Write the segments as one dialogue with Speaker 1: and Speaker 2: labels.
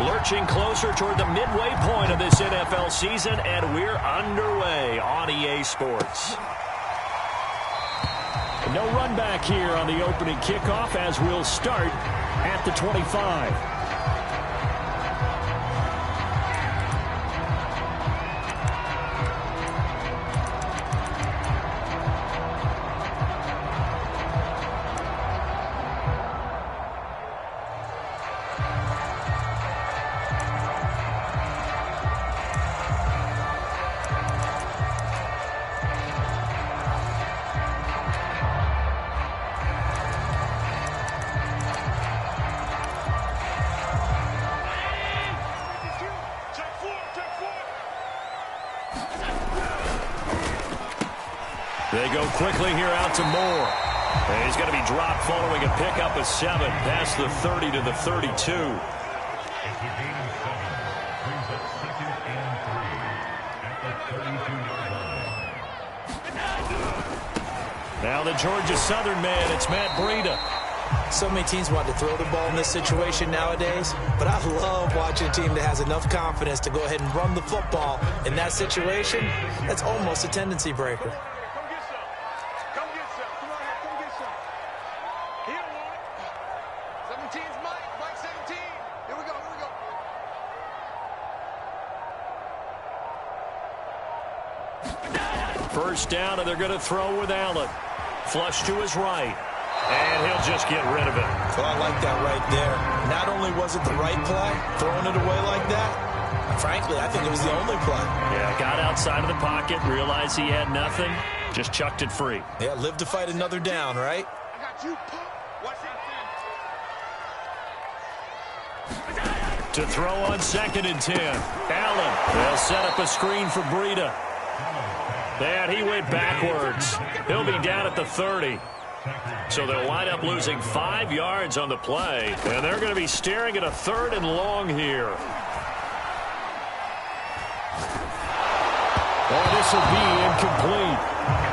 Speaker 1: Lurching closer toward the midway point of this NFL season, and we're underway on EA Sports. No run back here on the opening kickoff as we'll start at the 25. They go quickly here out to Moore. And he's going to be dropped following a pickup of 7 past the 30 to the 32. Now the Georgia Southern man, it's Matt Breida.
Speaker 2: So many teams want to throw the ball in this situation nowadays, but I love watching a team that has enough confidence to go ahead and run the football. In that situation, that's almost a tendency breaker.
Speaker 1: First down, and they're going to throw with Allen. Flush to his right. And he'll just get rid of it.
Speaker 2: Well, I like that right there. Not only was it the right play, throwing it away like that, frankly, I think it was the only play.
Speaker 1: Yeah, got outside of the pocket, realized he had nothing, just chucked it free.
Speaker 2: Yeah, live to fight another down, right?
Speaker 3: I got you, Watch that.
Speaker 1: To throw on 2nd and 10. Allen, they'll set up a screen for Breida. And he went backwards. He'll be down at the 30. So they'll wind up losing 5 yards on the play. And they're going to be staring at a 3rd and long here. Oh, this will be incomplete.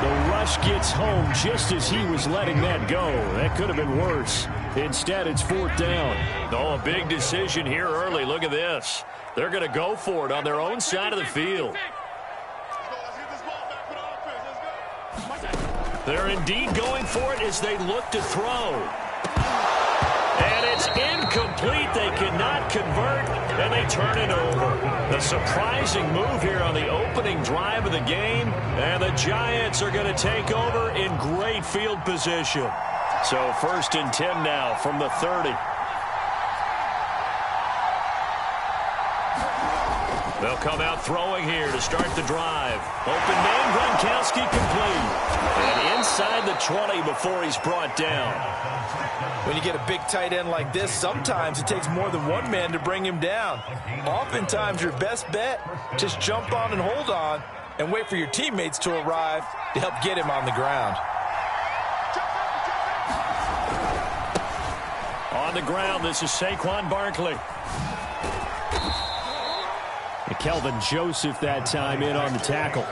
Speaker 1: The rush gets home just as he was letting that go. That could have been worse. Instead, it's 4th down. Oh, a big decision here early. Look at this. They're going to go for it on their own side of the field. They're indeed going for it as they look to throw. And it's incomplete. They cannot convert, and they turn it over. The surprising move here on the opening drive of the game, and the Giants are going to take over in great field position. So 1st and 10 now from the 30. They'll come out throwing here to start the drive. Open man, Gronkowski complete. And inside the 20 before he's brought down.
Speaker 2: When you get a big tight end like this, sometimes it takes more than one man to bring him down. Oftentimes, your best bet, just jump on and hold on and wait for your teammates to arrive to help get him on the ground.
Speaker 1: On the ground, this is Saquon Barkley. Kelvin Joseph that time in on the tackle.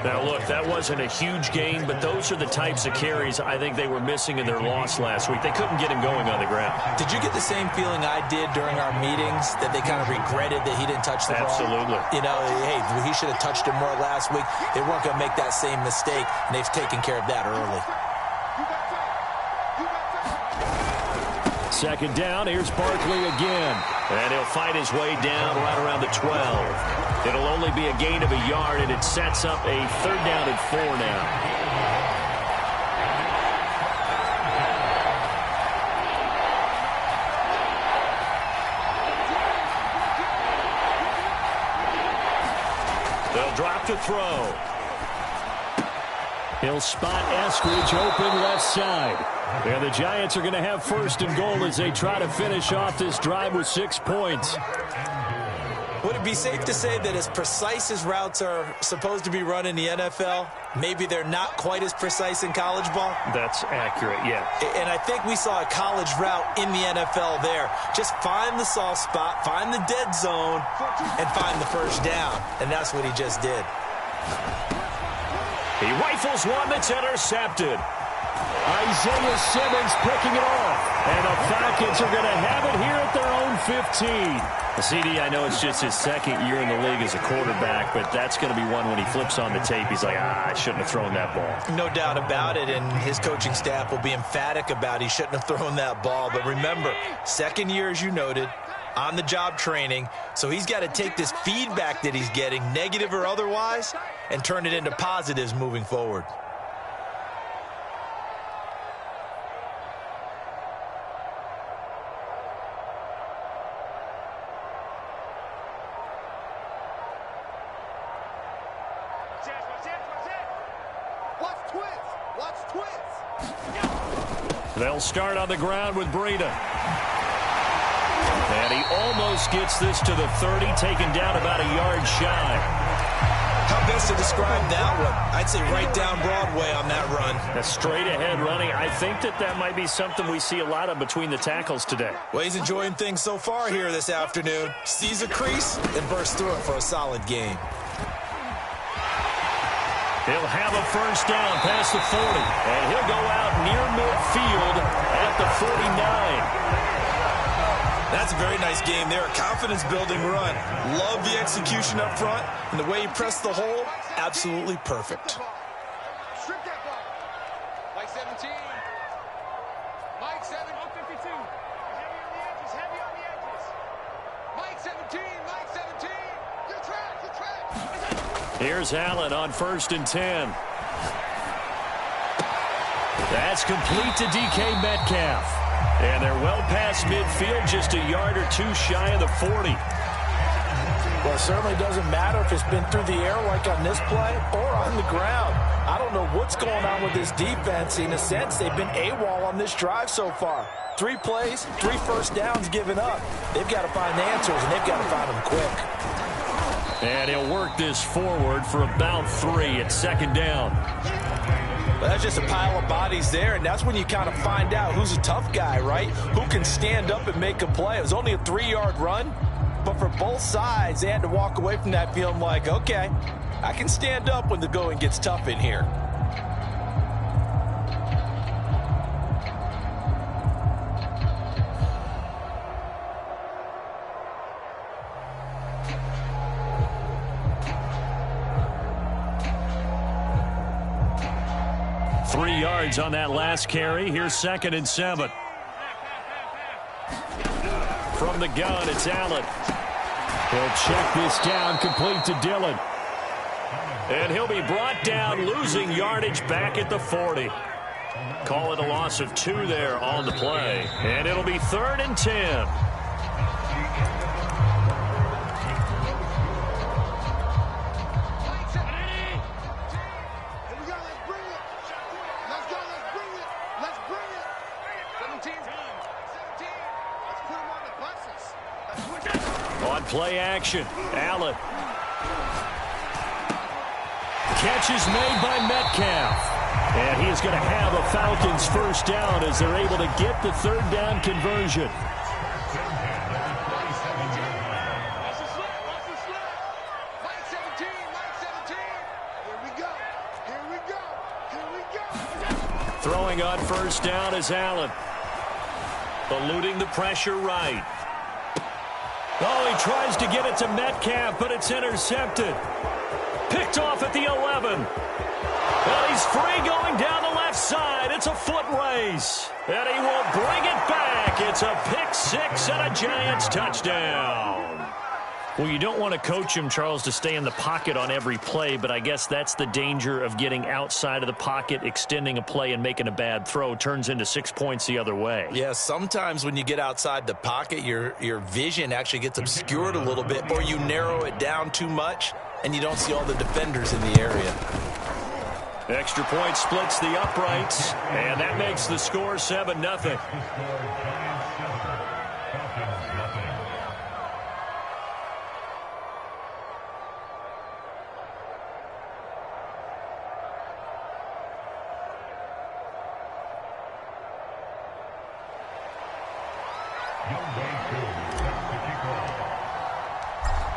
Speaker 1: Now, look, that wasn't a huge gain, but those are the types of carries I think they were missing in their loss last week. They couldn't get him going on the ground.
Speaker 2: Did you get the same feeling I did during our meetings, that they kind of regretted that he didn't touch the ball?
Speaker 1: Absolutely.
Speaker 2: You know, hey, he should have touched him more last week. They weren't going to make that same mistake, and they've taken care of that early.
Speaker 1: 2nd down, here's Barkley again. And he'll fight his way down right around the 12. It'll only be a gain of a yard, and it sets up a 3rd down and 4 now. They'll drop to throw. He'll spot Eskridge open left side. And the Giants are going to have 1st and goal as they try to finish off this drive with 6 points.
Speaker 2: Would it be safe to say that as precise as routes are supposed to be run in the NFL, maybe they're not quite as precise in college ball?
Speaker 1: That's accurate, yeah.
Speaker 2: And I think we saw a college route in the NFL there. Just find the soft spot, find the dead zone, and find the 1st down. And that's what he just did.
Speaker 1: He rifles one that's intercepted. Isaiah Simmons picking it off. And the Falcons are going to have it here at their own 15. CD, I know it's just his second year in the league as a quarterback, but that's going to be one when he flips on the tape. He's like, I shouldn't have thrown that ball.
Speaker 2: No doubt about it, and his coaching staff will be emphatic about he shouldn't have thrown that ball. But remember, second year, as you noted, on-the-job training, so he's got to take this feedback that he's getting, negative or otherwise, and turn it into positives moving forward.
Speaker 1: They'll start on the ground with Breida. And he almost gets this to the 30, taken down about a yard shy.
Speaker 2: How best to describe that one? I'd say right down Broadway on that run.
Speaker 1: A straight-ahead running. I think that might be something we see a lot of between the tackles today.
Speaker 2: Well, he's enjoying things so far here this afternoon. Sees a crease and bursts through it for a solid game.
Speaker 1: He'll have a first down past the 40, and he'll go out near midfield at the 49.
Speaker 2: That's a very nice game there. A confidence-building run. Love the execution up front, and the way he pressed the hole, absolutely perfect.
Speaker 3: Strip that ball. Mike 17. Mike 7. 52. Heavy on the edges. Mike 17. Mike 17. Your track.
Speaker 1: Here's Allen on 1st and 10. That's complete to DK Metcalf. And they're well past midfield, just a yard or two shy of the 40.
Speaker 2: Well, it certainly doesn't matter if it's been through the air like on this play or on the ground. I don't know what's going on with this defense. In a sense, they've been AWOL on this drive so far. 3 plays, 3 first downs given up. They've got to find answers, and they've got to find them quick.
Speaker 1: And he'll work this forward for about 3 at 2nd down.
Speaker 2: Well, that's just a pile of bodies there, and that's when you kind of find out who's a tough guy, right? Who can stand up and make a play. It was only a 3-yard run, but for both sides, they had to walk away from that feeling like, okay, I can stand up when the going gets tough in here.
Speaker 1: On that last carry. Here's 2nd and 7. From the gun, it's Allen. He'll check this down, complete to Dillon. And he'll be brought down, losing yardage back at the 40. Call it a loss of 2 there on the play. And it'll be 3rd and 10. Play action. Allen. Catch is made by Metcalf. And he is going to have a Falcons first down as they're able to get the 3rd down conversion.
Speaker 3: Mike 17. Here we go.
Speaker 1: Throwing on first down is Allen. Eluding the pressure right. Oh, he tries to get it to Metcalf, but it's intercepted. Picked off at the 11. And he's free going down the left side. It's a foot race. And he will bring it back. It's a pick 6 and a Giants touchdown. Well, you don't want to coach him, Charles, to stay in the pocket on every play, but I guess that's the danger of getting outside of the pocket, extending a play, and making a bad throw. Turns into 6 points the other way.
Speaker 2: Yeah, sometimes when you get outside the pocket, your vision actually gets obscured a little bit, or you narrow it down too much, and you don't see all the defenders in the area.
Speaker 1: Extra point splits the uprights, and that makes the score 7-0.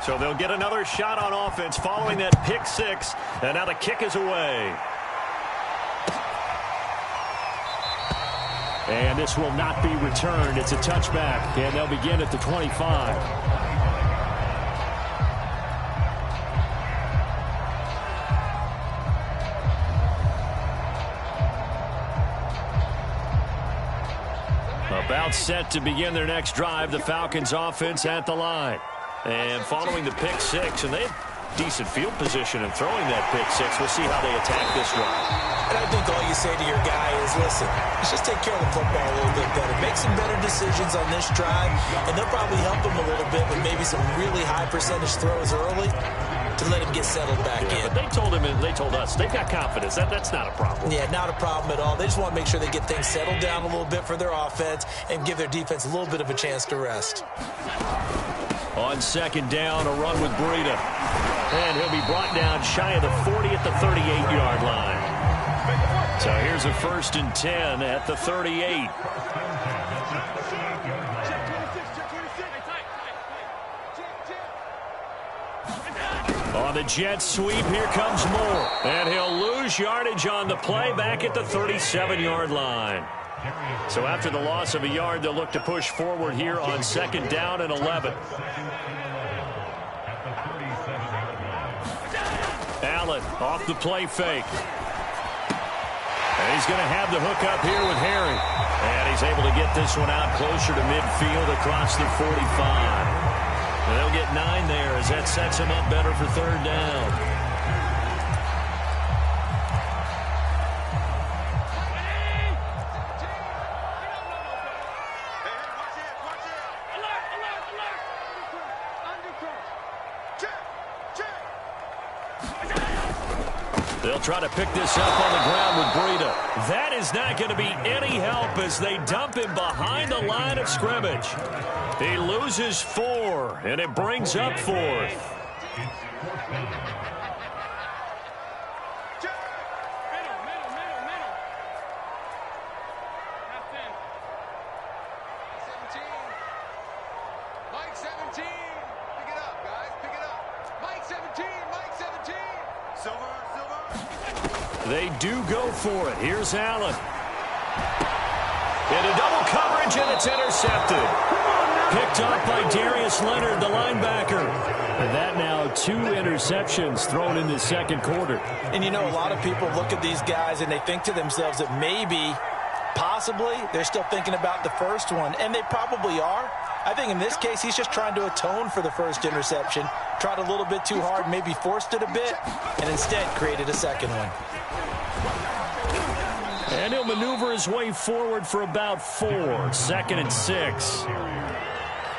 Speaker 1: So they'll get another shot on offense following that pick 6, and now the kick is away. And this will not be returned. It's a touchback, and they'll begin at the 25. About set to begin their next drive, the Falcons offense at the line. And following the pick six, and they have decent field position in throwing that pick six. We'll see how they attack this drive.
Speaker 2: And I think all you say to your guy is, listen, let's just take care of the football a little bit better. Make some better decisions on this drive, and they'll probably help him a little bit with maybe some really high percentage throws early to let him get settled back in.
Speaker 1: But they told him and they told us they've got confidence. That's not a problem.
Speaker 2: Yeah, not a problem at all. They just want to make sure they get things settled down a little bit for their offense and give their defense a little bit of a chance to rest.
Speaker 1: On second down, a run with Breida. And he'll be brought down shy of the 40 at the 38-yard line. So here's a 1st and 10 at the 38. On the jet sweep, here comes Moore. And he'll lose yardage on the play back at the 37-yard line. So after the loss of a yard, they'll look to push forward here on 2nd down and 11. Allen off the play fake. And he's going to have the hook up here with Harry. And he's able to get this one out closer to midfield across the 45. And they'll get 9 there as that sets him up better for 3rd down. They'll try to pick this up on the ground with Breida. That is not going to be any help as they dump him behind the line of scrimmage. He loses 4, and it brings up 4th.
Speaker 3: Mike 17. Pick it up, guys. Pick it up. Mike 17. Mike 17. Silver.
Speaker 1: They do go for it. Here's Allen. Into double coverage, and it's intercepted. Picked off by Darius Leonard, the linebacker. And that now 2 interceptions thrown in the 2nd quarter.
Speaker 2: And you know, a lot of people look at these guys and they think to themselves that maybe, possibly, they're still thinking about the first one. And they probably are. I think in this case, he's just trying to atone for the first interception. Tried a little bit too hard, maybe forced it a bit, and instead created a 2nd one.
Speaker 1: And he'll maneuver his way forward for about 4. 2nd and 6.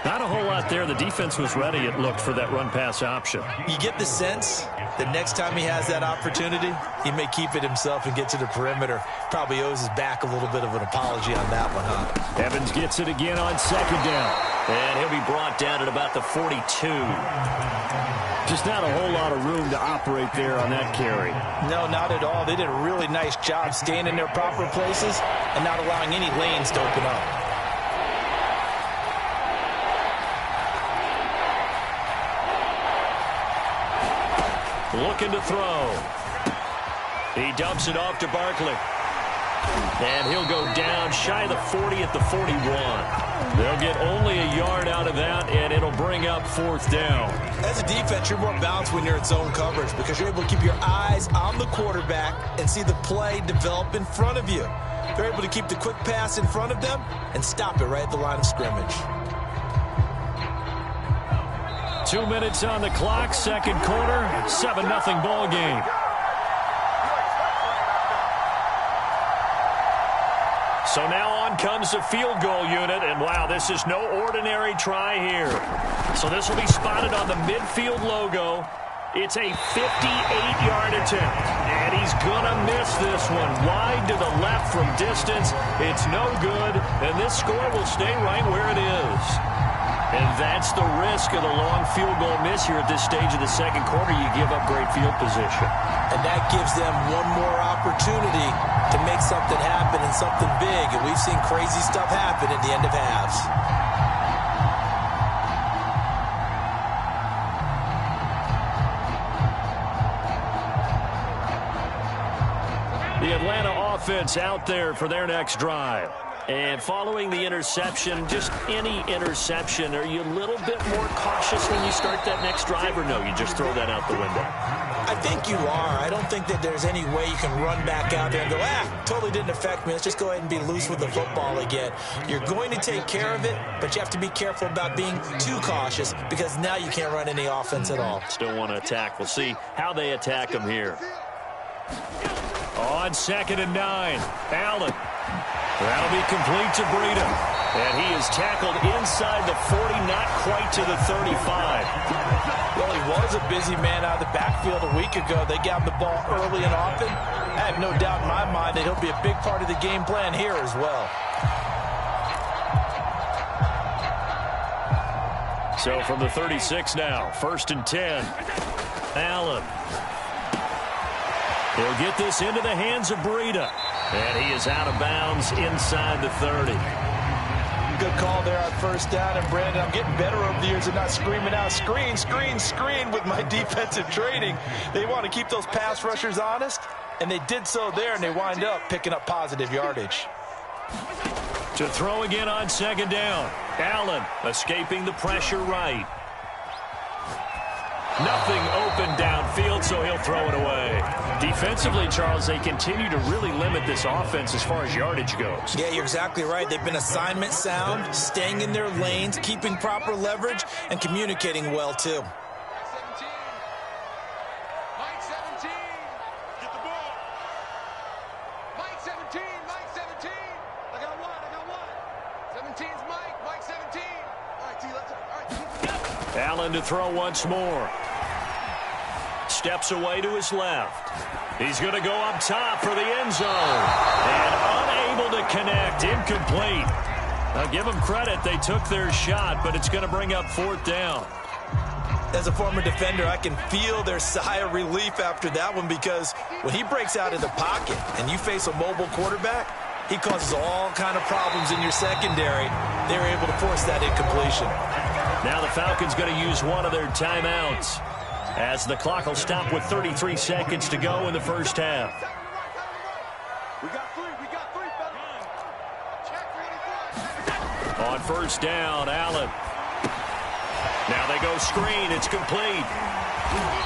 Speaker 1: Not a whole lot there. The defense was ready, it looked, for that run-pass option.
Speaker 2: You get the sense that next time he has that opportunity, he may keep it himself and get to the perimeter. Probably owes his back a little bit of an apology on that one, huh?
Speaker 1: Evans gets it again on 2nd down. And he'll be brought down at about the 42. Just not a whole lot of room to operate there on that carry.
Speaker 2: No, not at all. They did a really nice job staying in their proper places and not allowing any lanes to open up.
Speaker 1: Looking to throw. He dumps it off to Barkley. And he'll go down shy of the 40 at the 41. They'll get only a yard out of that, and it'll bring up 4th down.
Speaker 2: As a defense, you're more balanced when you're in zone coverage because you're able to keep your eyes on the quarterback and see the play develop in front of you. They're able to keep the quick pass in front of them and stop it right at the line of scrimmage.
Speaker 1: 2 minutes on the clock, 2nd quarter, 7-0 ball game. So now on comes the field goal unit, and wow, this is no ordinary try here. So this will be spotted on the midfield logo. It's a 58-yard attempt, and he's gonna miss this one. Wide to the left from distance. It's no good, and this score will stay right where it is. And that's the risk of the long field goal miss here at this stage of the 2nd quarter. You give up great field position.
Speaker 2: And that gives them one more opportunity to make something happen and something big. And we've seen crazy stuff happen at the end of halves.
Speaker 1: The Atlanta offense out there for their next drive. And following the interception, just any interception, are you a little bit more cautious when you start that next drive, or no, you just throw that out the window?
Speaker 2: I think you are. I don't think that there's any way you can run back out there and go, totally didn't affect me. Let's just go ahead and be loose with the football again. You're going to take care of it, but you have to be careful about being too cautious because now you can't run any offense at all.
Speaker 1: Still want to attack. We'll see how they attack them here. On 2nd and 9, Allen. That'll be complete to Breida. And he is tackled inside the 40, not quite to the 35.
Speaker 2: Well, he was a busy man out of the backfield a week ago. They got him the ball early and often. I have no doubt in my mind that he'll be a big part of the game plan here as well.
Speaker 1: So from the 36 now, 1st and 10. Allen. He'll get this into the hands of Breida. And he is out of bounds inside the 30.
Speaker 2: Good call there on 1st down. And, Brandon, I'm getting better over the years of not screaming out, screen, screen, screen with my defensive training. They want to keep those pass rushers honest, and they did so there, and they wind up picking up positive yardage.
Speaker 1: To throw again on 2nd down. Allen escaping the pressure right. Nothing open downfield, so he'll throw it away. Defensively, Charles, they continue to really limit this offense as far as yardage goes.
Speaker 2: Yeah, you're exactly right. They've been assignment sound, staying in their lanes, keeping proper leverage, and communicating well, too.
Speaker 3: Mike 17. Get the ball. Mike 17. Mike 17. I got one. 17's Mike. Mike 17. All right, T, let's go.
Speaker 1: Allen to throw once more. Steps away to his left. He's going to go up top for the end zone. And unable to connect. Incomplete. Now, give them credit. They took their shot, but it's going to bring up 4th down.
Speaker 2: As a former defender, I can feel their sigh of relief after that one because when he breaks out of the pocket and you face a mobile quarterback, he causes all kind of problems in your secondary. They were able to force that incompletion.
Speaker 1: Now the Falcons going to use one of their timeouts as the clock will stop with 33 seconds to go in the 1st half.
Speaker 3: We got three, fella.
Speaker 1: On 1st down, Allen. Now they go screen. It's complete.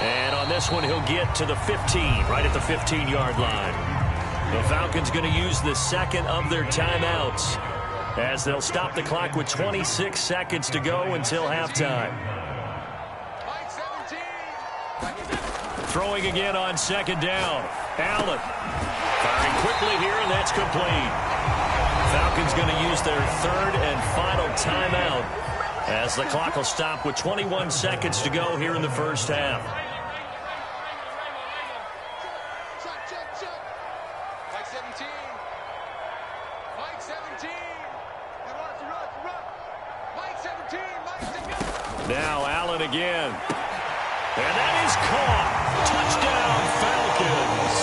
Speaker 1: And on this one, he'll get to the 15, right at the 15-yard line. The Falcons going to use the 2nd of their timeouts as they'll stop the clock with 26 seconds to go until halftime. Throwing again on 2nd down. Allen firing quickly here, and that's complete. Falcons going to use their 3rd and final timeout as the clock will stop with 21 seconds to go here in the 1st half.
Speaker 3: Mike 17. Mike 17. Mike 17. Mike 17.
Speaker 1: Now Allen again. And that is caught. Touchdown, Falcons.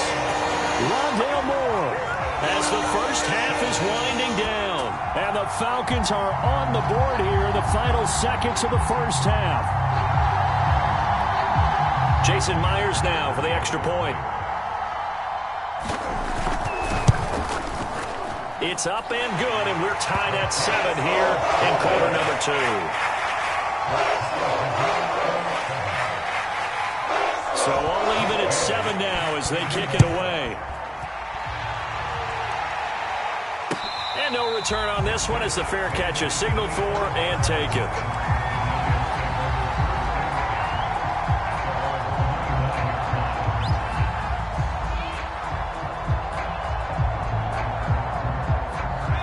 Speaker 1: Rondale Moore as the 1st half is winding down. And the Falcons are on the board here in the final seconds of the 1st half. Jason Myers now for the extra point. It's up and good, and we're tied at 7 here in quarter number 2. So all even at 7 now as they kick it away. And no return on this one as the fair catch is signaled for and taken.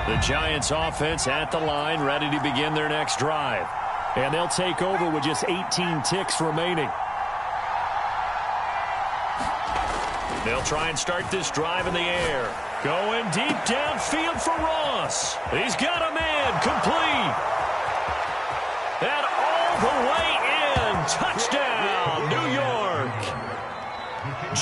Speaker 1: The Giants offense at the line, ready to begin their next drive. And they'll take over with just 18 ticks remaining. They'll try and start this drive in the air. Going deep downfield for Ross. He's got a man, complete. And all the way in. Touchdown, New York.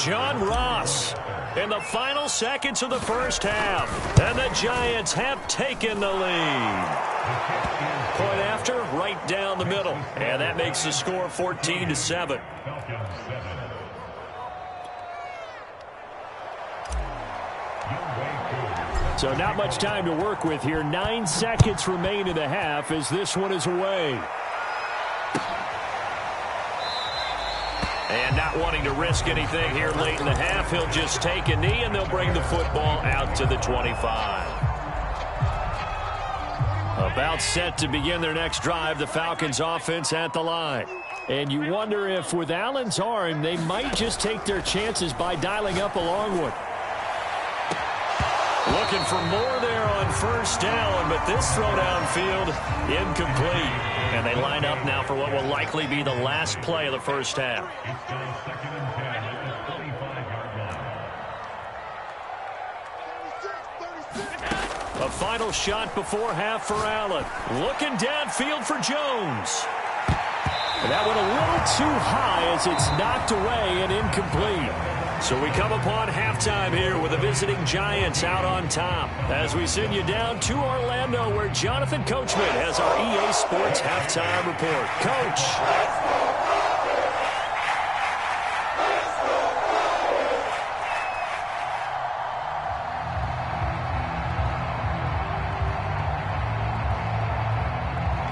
Speaker 1: John Ross in the final seconds of the 1st half. And the Giants have taken the lead. Point after, right down the middle. And that makes the score 14-7. So not much time to work with here. 9 seconds remain in the half as this one is away. And not wanting to risk anything here late in the half, he'll just take a knee, and they'll bring the football out to the 25. About set to begin their next drive, the Falcons offense at the line. And you wonder if with Allen's arm, they might just take their chances by dialing up a long one. Looking for more there on first down, but this throw downfield incomplete. And they line up now for what will likely be the last play of the first half. A final shot before half for Allen. Looking downfield for Jones. And that went a little too high as it's knocked away and incomplete. So we come upon halftime here with the visiting Giants out on top. As we send you down to Orlando, where Jonathan Coachman has our EA Sports halftime report. Coach.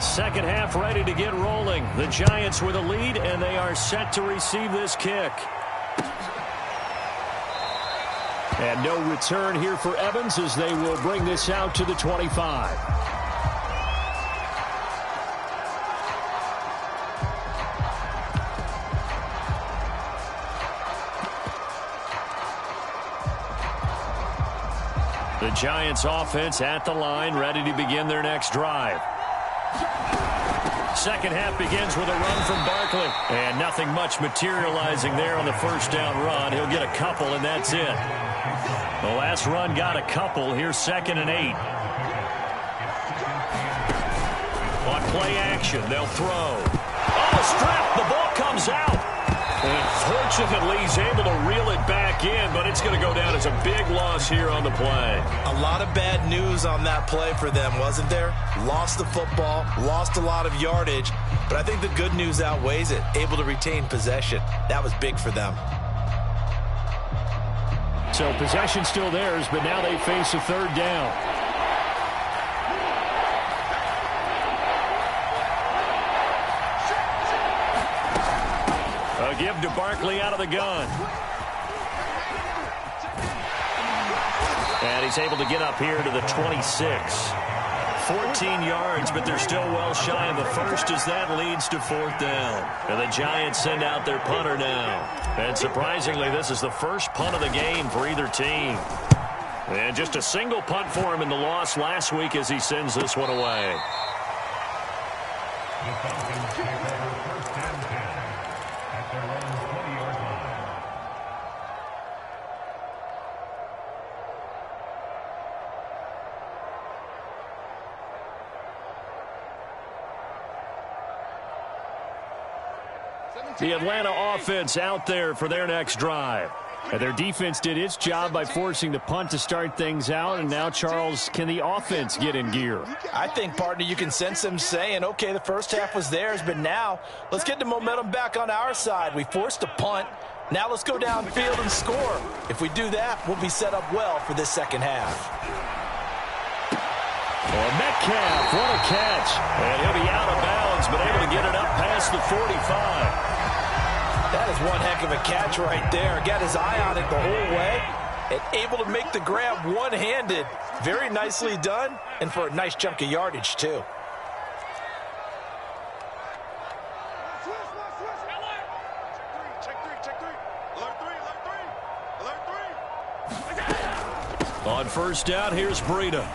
Speaker 1: Second half ready to get rolling. The Giants with a lead, and they are set to receive this kick. And no return here for Evans as they will bring this out to the 25. The Giants offense at the line, ready to begin their next drive. Second half begins with a run from Barkley. And nothing much materializing there on the first down run. He'll get a couple, and that's it. The last run got a couple. Here's 2nd and 8. On play action, they'll throw. Oh, strap! The ball comes out. And fortunately, he's able to reel it back in, but it's going to go down as a big loss here on the play.
Speaker 2: A lot of bad news on that play for them, wasn't there? Lost the football, lost a lot of yardage, but I think the good news outweighs it. Able to retain possession. That was big for them.
Speaker 1: So possession still theirs, but now they face a third down. A give to Barkley out of the gun. And he's able to get up here to the 26. 14 yards, but they're still well shy of the first as that leads to 4th down. And the Giants send out their punter now. And surprisingly, this is the first punt of the game for either team. And just a single punt for him in the loss last week as he sends this one away. The Atlanta offense out there for their next drive. And their defense did its job by forcing the punt to start things out. And now, Charles, can the offense get in gear?
Speaker 2: I think, partner, you can sense them saying, okay, the first half was theirs, but now let's get the momentum back on our side. We forced a punt. Now let's go downfield and score. If we do that, we'll be set up well for this second half.
Speaker 1: Well, Metcalf, what a catch. And he'll be out of bounds, but able to get it up past the 45.
Speaker 2: That is one heck of a catch right there. Got his eye on it the whole way and able to make the grab one-handed. Very nicely done, and for a nice chunk of yardage, too.
Speaker 1: On first down, here's Breida.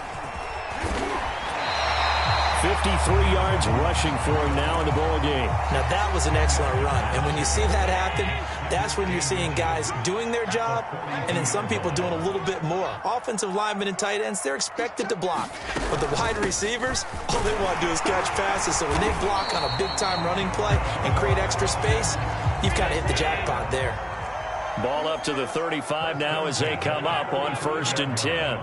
Speaker 1: 53 yards rushing for him now in the ball game.
Speaker 4: Now, that was an excellent run. And when you see that happen, that's when you're seeing guys doing their job and then some people doing a little bit more. Offensive linemen and tight ends, they're expected to block. But the wide receivers, all they want to do is catch passes. So when they block on a big-time running play and create extra space, you've kind of hit the jackpot there.
Speaker 1: Ball up to the 35 now as they come up on 1st and 10.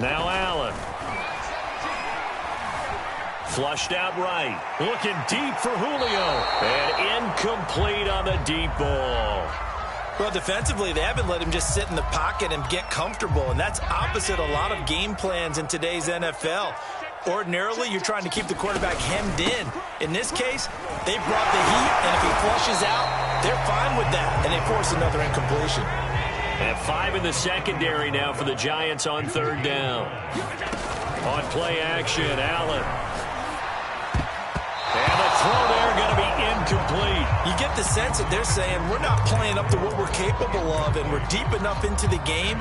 Speaker 1: Now Allen. Flushed out right. Looking deep for Julio. And incomplete on the deep ball.
Speaker 2: Well, defensively, they haven't let him just sit in the pocket and get comfortable, and that's opposite a lot of game plans in today's NFL. Ordinarily, you're trying to keep the quarterback hemmed in. In this case, they brought the heat, and if he flushes out, they're fine with that, and they force another incompletion.
Speaker 1: And 5 in the secondary now for the Giants on third down. On play action, Allen. And the throw there going to be incomplete.
Speaker 2: You get the sense that they're saying we're not playing up to what we're capable of, and we're deep enough into the game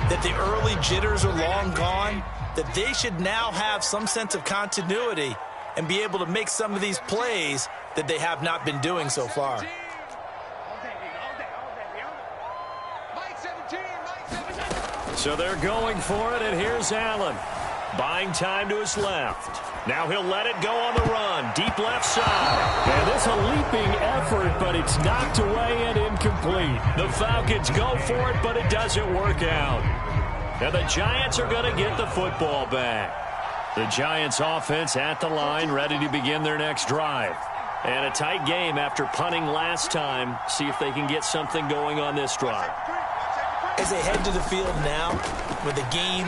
Speaker 2: that the early jitters are long gone, that they should now have some sense of continuity and be able to make some of these plays that they have not been doing so far.
Speaker 1: So they're going for it, and here's Allen. Buying time to his left. Now he'll let it go on the run. Deep left side.
Speaker 5: And this is a leaping effort, but it's knocked away and incomplete.
Speaker 1: The Falcons go for it, but it doesn't work out. And the Giants are going to get the football back. The Giants offense at the line, ready to begin their next drive. And a tight game after punting last time. See if they can get something going on this drive.
Speaker 4: As they head to the field now, with the game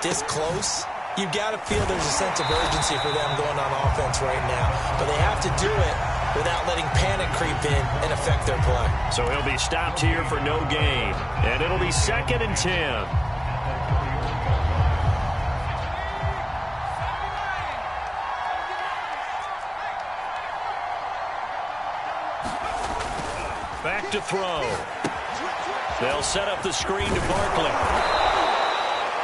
Speaker 4: this close, you've got to feel there's a sense of urgency for them going on offense right now. But they have to do it without letting panic creep in and affect their play.
Speaker 1: So he'll be stopped here for no gain. And it'll be 2nd and 10. Back to throw. They'll set up the screen to Barkley.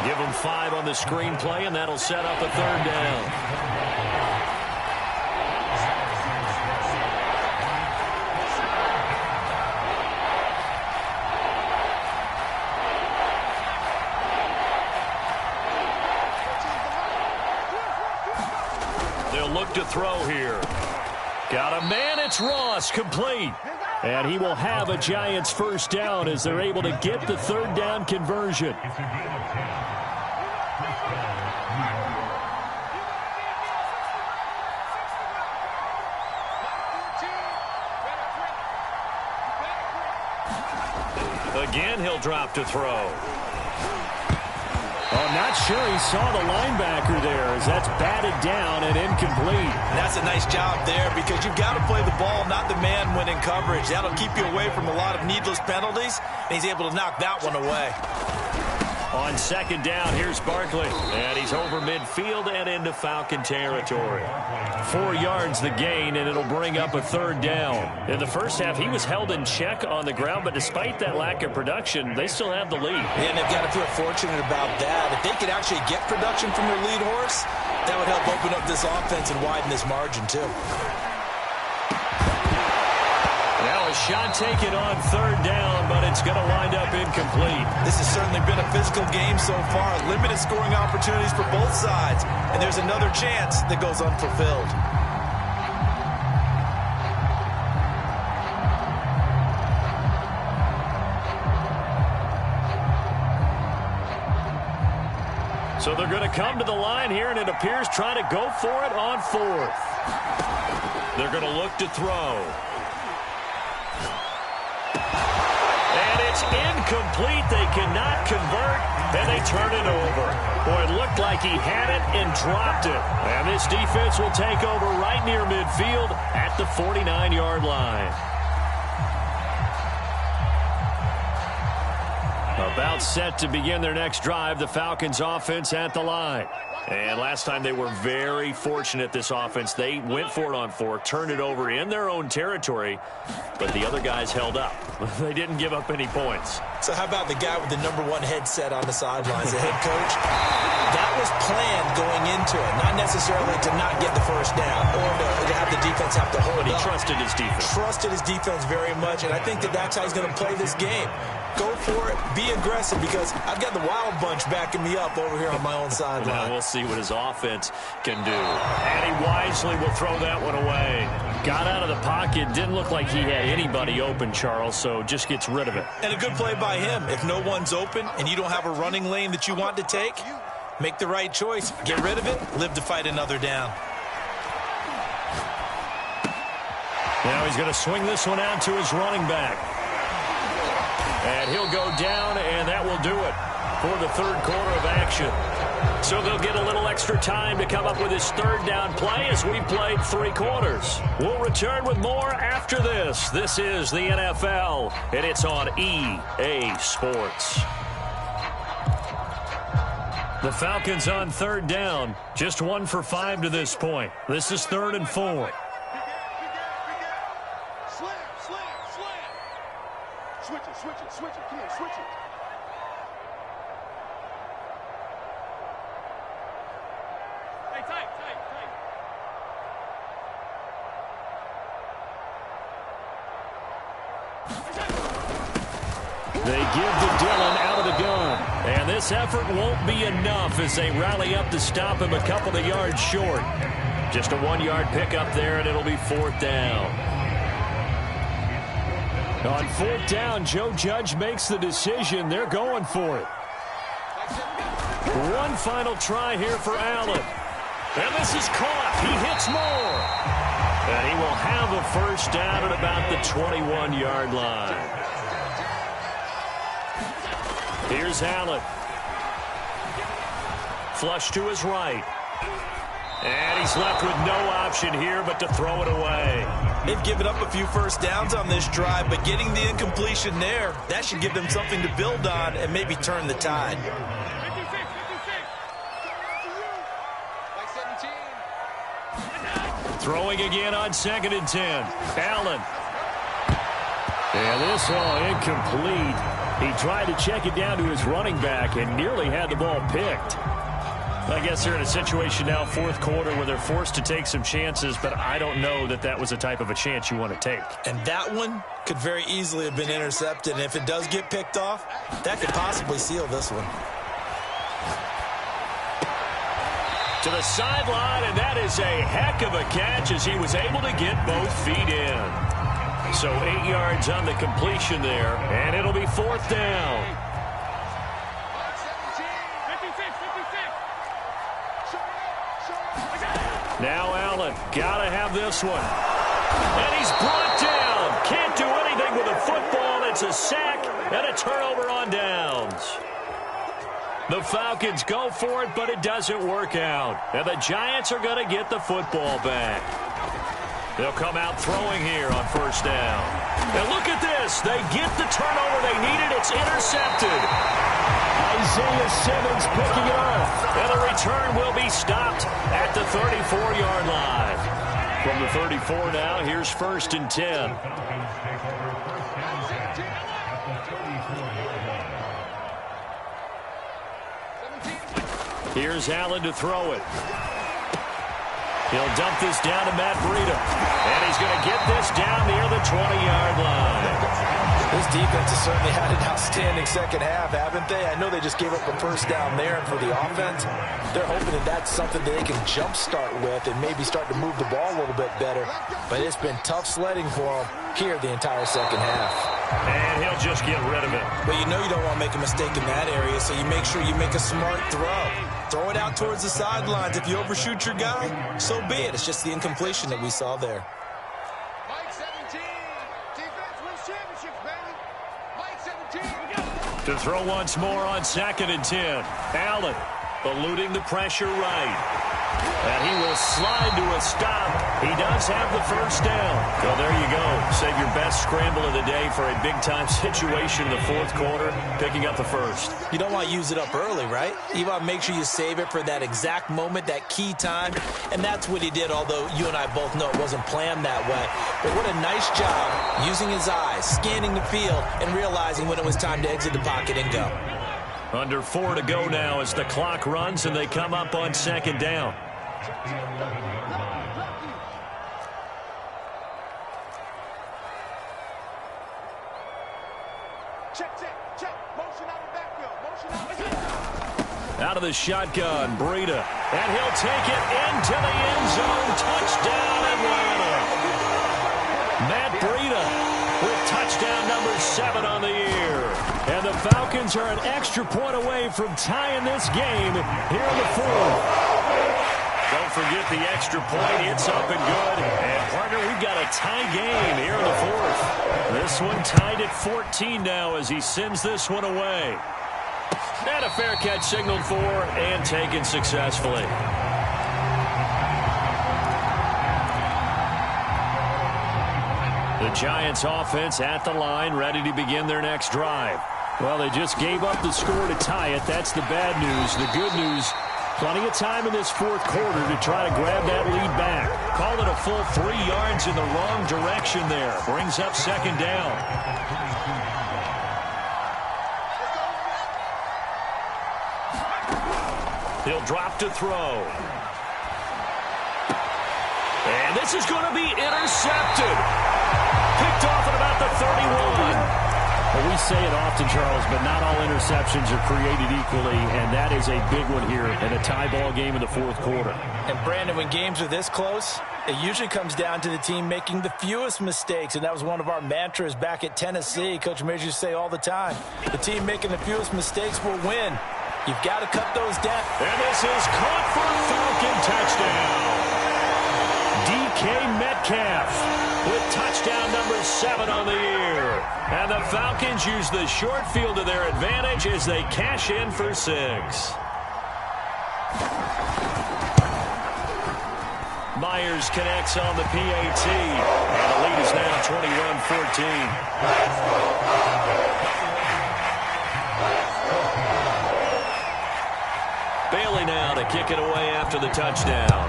Speaker 1: Give him 5 on the screen play, and that'll set up a third down. They'll look to throw here. Got a man, it's Ross, complete.
Speaker 5: And he will have a Giants first down as they're able to get the third down conversion.
Speaker 1: Again, he'll drop to throw.
Speaker 5: Oh, not sure he saw the linebacker there as that's batted down and incomplete.
Speaker 2: And that's a nice job there because you've got to play the ball, not the man when in coverage. That'll keep you away from a lot of needless penalties, and he's able to knock that one away.
Speaker 1: On 2nd down, here's Barkley. And he's over midfield and into Falcon territory. 4 yards the gain, and it'll bring up a third down. In the first half, he was held in check on the ground, but despite that lack of production, they still have the lead.
Speaker 4: And they've got to feel fortunate about that. If they could actually get production from their lead horse, that would help open up this offense and widen this margin, too.
Speaker 1: Now a shot taken on third down, but it's going to wind up incomplete.
Speaker 2: This has certainly been a physical game so far. Limited scoring opportunities for both sides. And there's another chance that goes unfulfilled.
Speaker 1: So they're going to come to the line here, and it appears trying to go for it on 4th. They're going to look to throw. And it's incomplete. They cannot convert, and they turn it over. Boy, it looked like he had it and dropped it. And this defense will take over right near midfield at the 49-yard line. About set to begin their next drive, the Falcons offense at the line. And last time they were very fortunate, this offense. They went for it on 4, turned it over in their own territory, but the other guys held up. They didn't give up any points.
Speaker 4: So how about the guy with the #1 headset on the sidelines, the head coach? That was planned going into it, not necessarily to not get the first down or to have the defense have to hold
Speaker 1: But he
Speaker 4: up.
Speaker 1: trusted his defense.
Speaker 4: Trusted his defense very much, and I think that that's how he's going to play this game. Go for it, be aggressive, because I've got the wild bunch backing me up over here on my own sideline.
Speaker 1: Well, we'll see what his offense can do. And he wisely will throw that one away. Got out of the pocket, didn't look like he had anybody open, Charles, so just gets rid of it.
Speaker 2: And a good play by him. If no one's open and you don't have a running lane that you want to take, make the right choice. Get rid of it, live to fight another down.
Speaker 5: Now he's going to swing this one out to his running back. And he'll go down, and that will do it for the third quarter of action. So they'll get a little extra time to come up with his third down play as we've played 3 quarters. We'll return with more after this. This is the NFL, and it's on EA Sports. The Falcons on third down, just 1 for 5 to this point. This is 3rd and 4.
Speaker 3: Switch it, come on, switch it. Hey, tight.
Speaker 5: They give to Dillon out of the gun. And this effort won't be enough as they rally up to stop him a couple of yards short. Just a 1-yard pickup there, and it'll be 4th down. On 4th down, Joe Judge makes the decision. They're going for it. One final try here for Allen. And this is caught. He hits more. And he will have a first down at about the 21-yard line. Here's Allen. Flush to his right. And he's left with no option here but to throw it away.
Speaker 2: They've given up a few first downs on this drive, but getting the incompletion there, that should give them something to build on and maybe turn the tide.
Speaker 3: 56.
Speaker 5: Throwing again on 2nd and 10. Allen. And this all incomplete. He tried to check it down to his running back and nearly had the ball picked. I guess they're in a situation now, 4th quarter, where they're forced to take some chances, but I don't know that that was the type of a chance you want to take.
Speaker 2: And that one could very easily have been intercepted, and if it does get picked off, that could possibly seal this one.
Speaker 5: To the sideline, and that is a heck of a catch as he was able to get both feet in. So 8 yards on the completion there, and it'll be 4th down. Now Allen, gotta have this one. And he's brought down. Can't do anything with a football. It's a sack and a turnover on downs. The Falcons go for it, but it doesn't work out. And the Giants are going to get the football back. They'll come out throwing here on 1st down. And look at this. They get the turnover they needed. It's intercepted. Isaiah Simmons picking it off. And the return will be stopped at the 34-yard line. From the 34 now, here's 1st and 10. Here's Allen to throw it. He'll dump this down to Matt Breida. And he's going to get this down near the 20-yard line.
Speaker 2: This defense has certainly had an outstanding second half, haven't they? I know they just gave up a first down there, and for the offense, they're hoping that that's something that they can jumpstart with and maybe start to move the ball a little bit better. But it's been tough sledding for them here the entire second half.
Speaker 5: And he'll just get rid of it.
Speaker 2: But you know you don't want to make a mistake in that area, so you make sure you make a smart throw. Throw it out towards the sidelines. If you overshoot your guy, so be it. It's just the incompletion that we saw there.
Speaker 3: Mike 17. Defense wins championships, baby. Mike 17.
Speaker 5: To throw once more on 2nd and 10. Allen eluding the pressure right. And he will slide to a stop. He does have the first down. Well, there you go. Save your best scramble of the day for a big-time situation in the 4th quarter, picking up the first.
Speaker 2: You don't want to use it up early, right? You want to make sure you save it for that exact moment, that key time. And that's what he did, although you and I both know it wasn't planned that way. But what a nice job using his eyes, scanning the field, and realizing when it was time to exit the pocket and go.
Speaker 5: Under 4 to go now as the clock runs and they come up on 2nd down.
Speaker 3: Check. Motion out of the backfield.
Speaker 5: Out of the shotgun, Breida. And he'll take it into the end zone. Touchdown, Atlanta. Matt Breida with touchdown number 7 on the year. And the Falcons are an extra point away from tying this game here in the 4th. Don't forget the extra point. It's up and good. And, partner, we've got a tie game here in the fourth. This one tied at 14 now as he sends this one away. And a fair catch signaled for and taken successfully. The Giants offense at the line, ready to begin their next drive. Well, they just gave up the score to tie it. That's the bad news. The good news, plenty of time in this fourth quarter to try to grab that lead back. Call it a full 3 yards in the wrong direction there. Brings up second down. He'll drop to throw. And this is going to be intercepted. Picked off at about the 31.
Speaker 1: Well, we say it often, Charles, but not all interceptions are created equally, and that is a big one here in a tie ball game in the fourth quarter.
Speaker 2: And, Brandon, when games are this close, it usually comes down to the team making the fewest mistakes, and that was one of our mantras back at Tennessee. Coach Majors used to say all the time, the team making the fewest mistakes will win. You've got to cut those down.
Speaker 5: And this is caught for a Falcon touchdown. DK Metcalf with touchdown number 7 on the year. And the Falcons use the short field to their advantage as they cash in for 6. Myers connects on the PAT. And the lead is now 21-14. Bailey now to kick it away after the touchdown.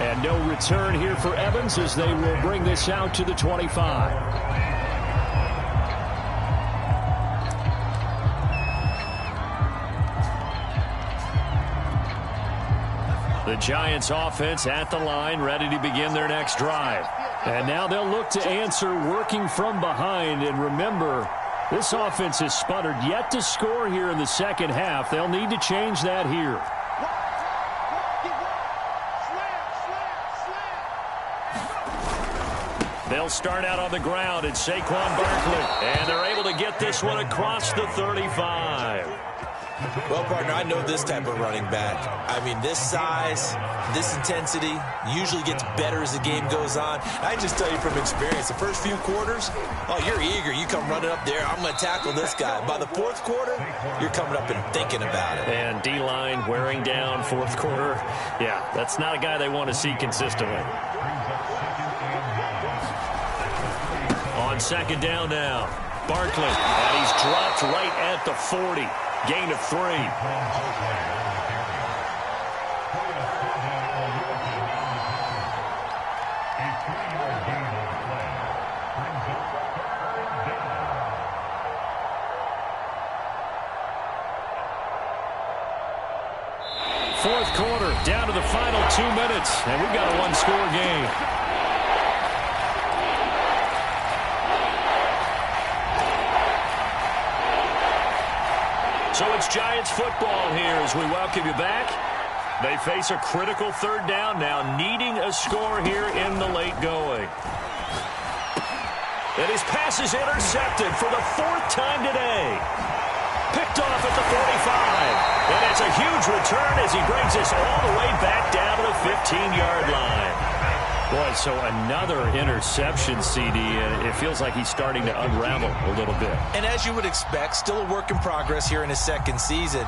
Speaker 5: And no return here for Evans as they will bring this out to the 25. The Giants offense at the line, ready to begin their next drive. And now they'll look to answer working from behind. And remember, this offense has sputtered yet to score here in the second half. They'll need to change that here. They'll start out on the ground. It's Saquon Barkley. And they're able to get this one across the 35.
Speaker 4: Well, partner, I know this type of running back. I mean, this size, this intensity usually gets better as the game goes on. I just tell you from experience, the first few quarters, oh, you're eager. You come running up there. I'm going to tackle this guy. By the fourth quarter, you're coming up and thinking about it.
Speaker 5: And D-line wearing down fourth quarter. Yeah, that's not a guy they want to see consistently. On second down now, Barkley, and he's dropped right at the 40. Gain of 3. Fourth quarter, down to the final 2 minutes, and we've got a one-score game. So it's Giants football here as we welcome you back. They face a critical third down now, needing a score here in the late going. And his pass is intercepted for the 4th time today. Picked off at the 45. And it's a huge return as he brings us all the way back down to the 15-yard line. Boy, so another interception, CD, and it feels like he's starting to unravel a little bit.
Speaker 2: And as you would expect, still a work in progress here in his second season.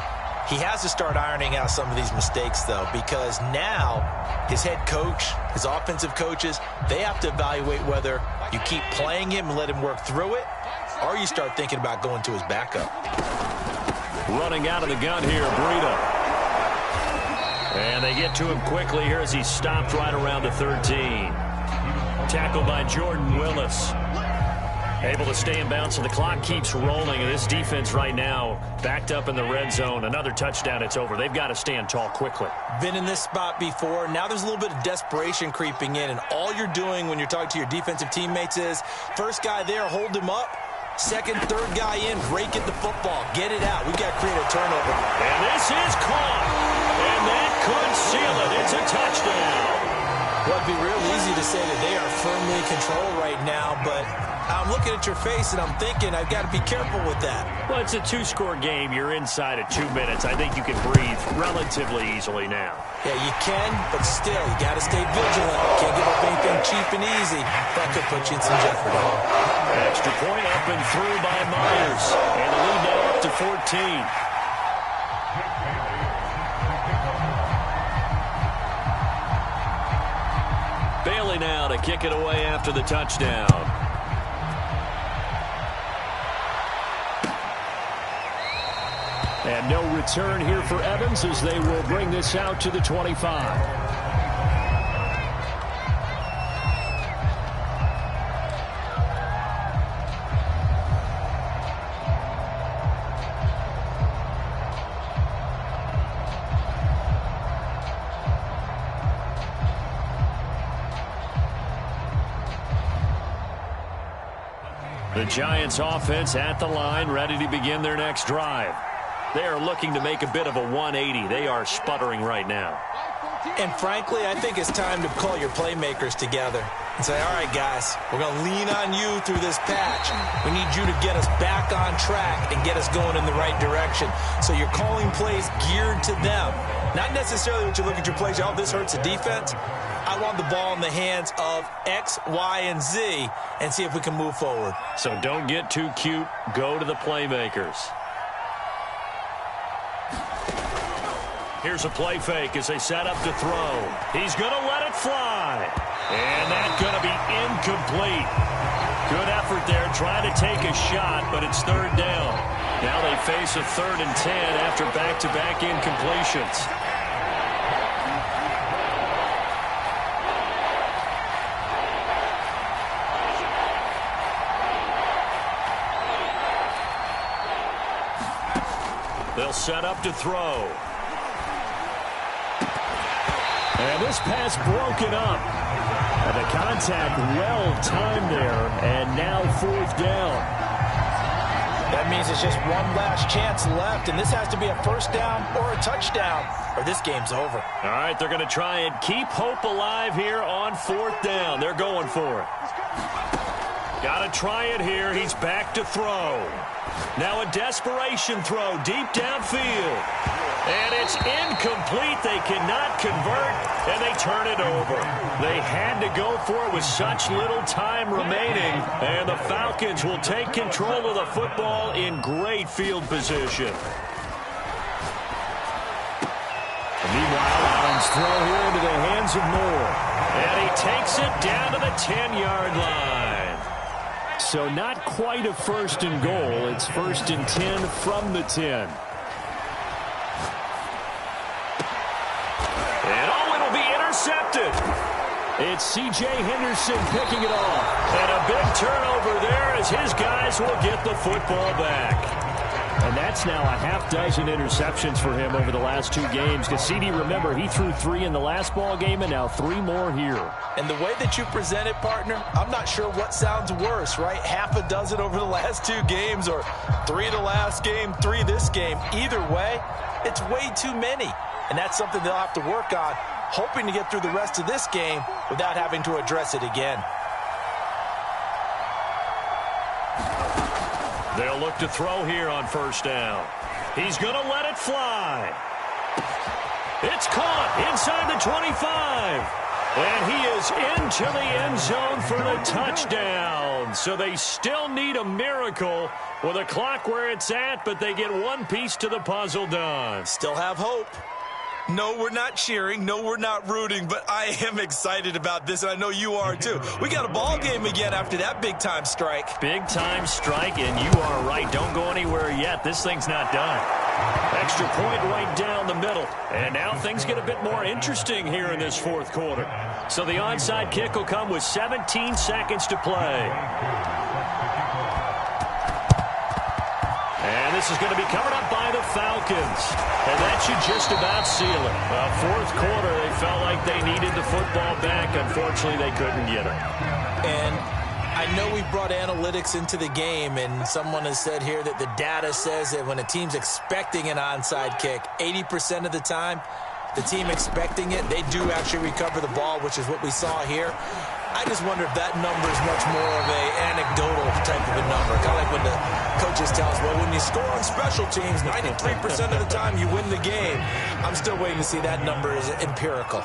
Speaker 2: He has to start ironing out some of these mistakes, though, because now his head coach, his offensive coaches, they have to evaluate whether you keep playing him and let him work through it, or you start thinking about going to his backup.
Speaker 5: Running out of the gun here, Breida. And they get to him quickly here as he stopped right around the 13. Tackled by Jordan Willis. Able to stay in bounds, so the clock keeps rolling. And this defense right now backed up in the red zone. Another touchdown, it's over. They've got to stand tall quickly.
Speaker 4: Been in this spot before. Now there's a little bit of desperation creeping in. And all you're doing when you're talking to your defensive teammates is, first guy there, hold him up. Second, third guy in, rake at the football. Get it out. We've got to create a turnover.
Speaker 5: And this is caught. And that could seal it. It's a touchdown.
Speaker 4: Well, it'd be real easy to say that they are firmly in control right now, but I'm looking at your face, and I'm thinking I've got to be careful with that.
Speaker 5: Well, it's a two-score game. You're inside of 2 minutes. I think you can breathe relatively easily now.
Speaker 4: Yeah, you can, but still, you got to stay vigilant. Can't give up anything cheap and easy. That could put you in some jeopardy.
Speaker 5: Extra point up and through by Myers. And the lead now up to 14. Bailey now to kick it away after the touchdown. And no return here for Evans as they will bring this out to the 25. The Giants offense at the line, ready to begin their next drive. They are looking to make a bit of a 180. They are sputtering right now.
Speaker 4: And frankly, I think it's time to call your playmakers together and say, all right, guys, we're going to lean on you through this patch. We need you to get us back on track and get us going in the right direction. So you're calling plays geared to them. Not necessarily what you look at your plays, oh, this hurts the defense. I want the ball in the hands of X, Y, and Z and see if we can move forward.
Speaker 5: So don't get too cute. Go to the playmakers. Here's a play fake as they set up to throw. He's going to let it fly. And that's going to be incomplete. Good effort there trying to take a shot, but it's third down. Now they face a 3rd and 10 after back-to-back incompletions. They'll set up to throw. And this pass broken up. And the contact well timed there. And now 4th down.
Speaker 2: That means it's just one last chance left. And this has to be a first down or a touchdown, or this game's over.
Speaker 5: All right, they're going to try and keep hope alive here on 4th down. They're going for it. Got to try it here. He's back to throw. Now a desperation throw deep downfield. And it's incomplete. They cannot convert, and they turn it over. They had to go for it with such little time remaining, and the Falcons will take control of the football in great field position. And meanwhile, Allen's throw here into the hands of Moore. And he takes it down to the 10-yard line. So not quite a 1st and goal. It's 1st and 10 from the 10. And oh, it'll be intercepted. It's C.J. Henderson picking it off. And a big turnover there as his guys will get the football back. And that's now a half-dozen interceptions for him over the last 2 games. Because CD, remember, he threw 3 in the last ball game and now 3 more here.
Speaker 4: And the way that you present it, partner, I'm not sure what sounds worse, right? Half a dozen over the last 2 games or 3 the last game, 3 this game. Either way, it's way too many. And that's something they'll have to work on, hoping to get through the rest of this game without having to address it again.
Speaker 5: They'll look to throw here on 1st down. He's going to let it fly. It's caught inside the 25. And he is into the end zone for the touchdown. So they still need a miracle with a clock where it's at, but they get one piece to the puzzle done.
Speaker 4: Still have hope. No, we're not cheering. No, we're not rooting, but I am excited about this, and I know you are too. We got a ball game again after that big-time strike.
Speaker 5: Big-time strike, and you are right. Don't go anywhere yet. This thing's not done. Extra point right down the middle. And now things get a bit more interesting here in this 4th quarter. So the onside kick will come with 17 seconds to play. And this is going to be covered up by the Falcons. And that should just about seal it. 4th quarter, they felt like they needed the football back. Unfortunately, they couldn't get it.
Speaker 4: And I know we brought analytics into the game, and someone has said here that the data says that when a team's expecting an onside kick, 80% of the time, the team expecting it, they do actually recover the ball, which is what we saw here. I just wonder if that number is much more of a anecdotal type of a number. Kind of like when the coaches tell us, well, when you score on special teams, 93% of the time you win the game. I'm still waiting to see that number is empirical.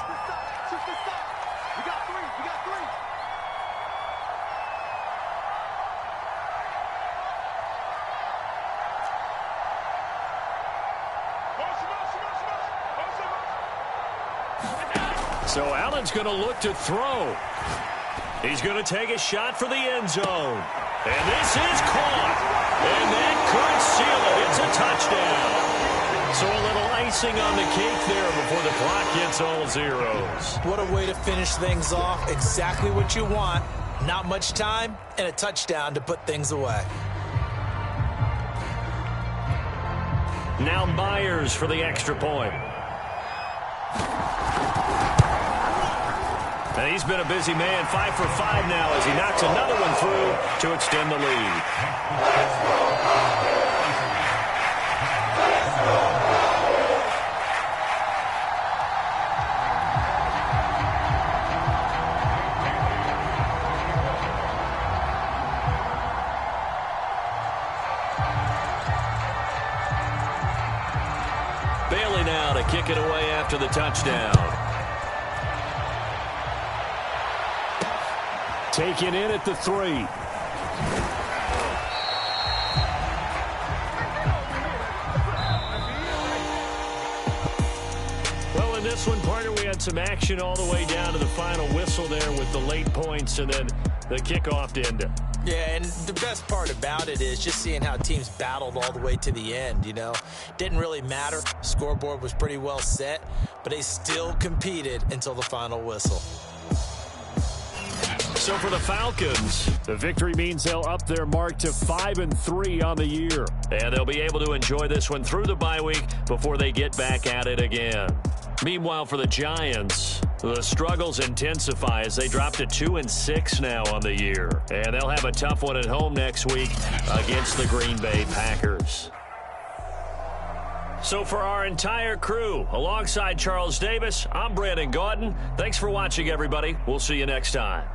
Speaker 5: So Allen's going to look to throw. He's going to take a shot for the end zone. And this is caught. And that could seal it. It's a touchdown. So a little icing on the cake there before the clock hits all zeros.
Speaker 4: What a way to finish things off. Exactly what you want. Not much time and a touchdown to put things away.
Speaker 5: Now Myers for the extra point. And he's been a busy man, 5 for 5 now as he knocks another one through to extend the lead. Bailey now to kick it away after the touchdown. Taken in at the 3. Well, in this one, partner, we had some action all the way down to the final whistle there with the late points and then the kickoff to end it.
Speaker 4: Yeah, and the best part about it is just seeing how teams battled all the way to the end, you know. Didn't really matter. Scoreboard was pretty well set, but they still competed until the final whistle.
Speaker 5: So for the Falcons, the victory means they'll up their mark to 5-3 on the year. And they'll be able to enjoy this one through the bye week before they get back at it again. Meanwhile, for the Giants, the struggles intensify as they drop to 2-6 now on the year. And they'll have a tough one at home next week against the Green Bay Packers. So for our entire crew, alongside Charles Davis, I'm Brandon Gaudin. Thanks for watching, everybody. We'll see you next time.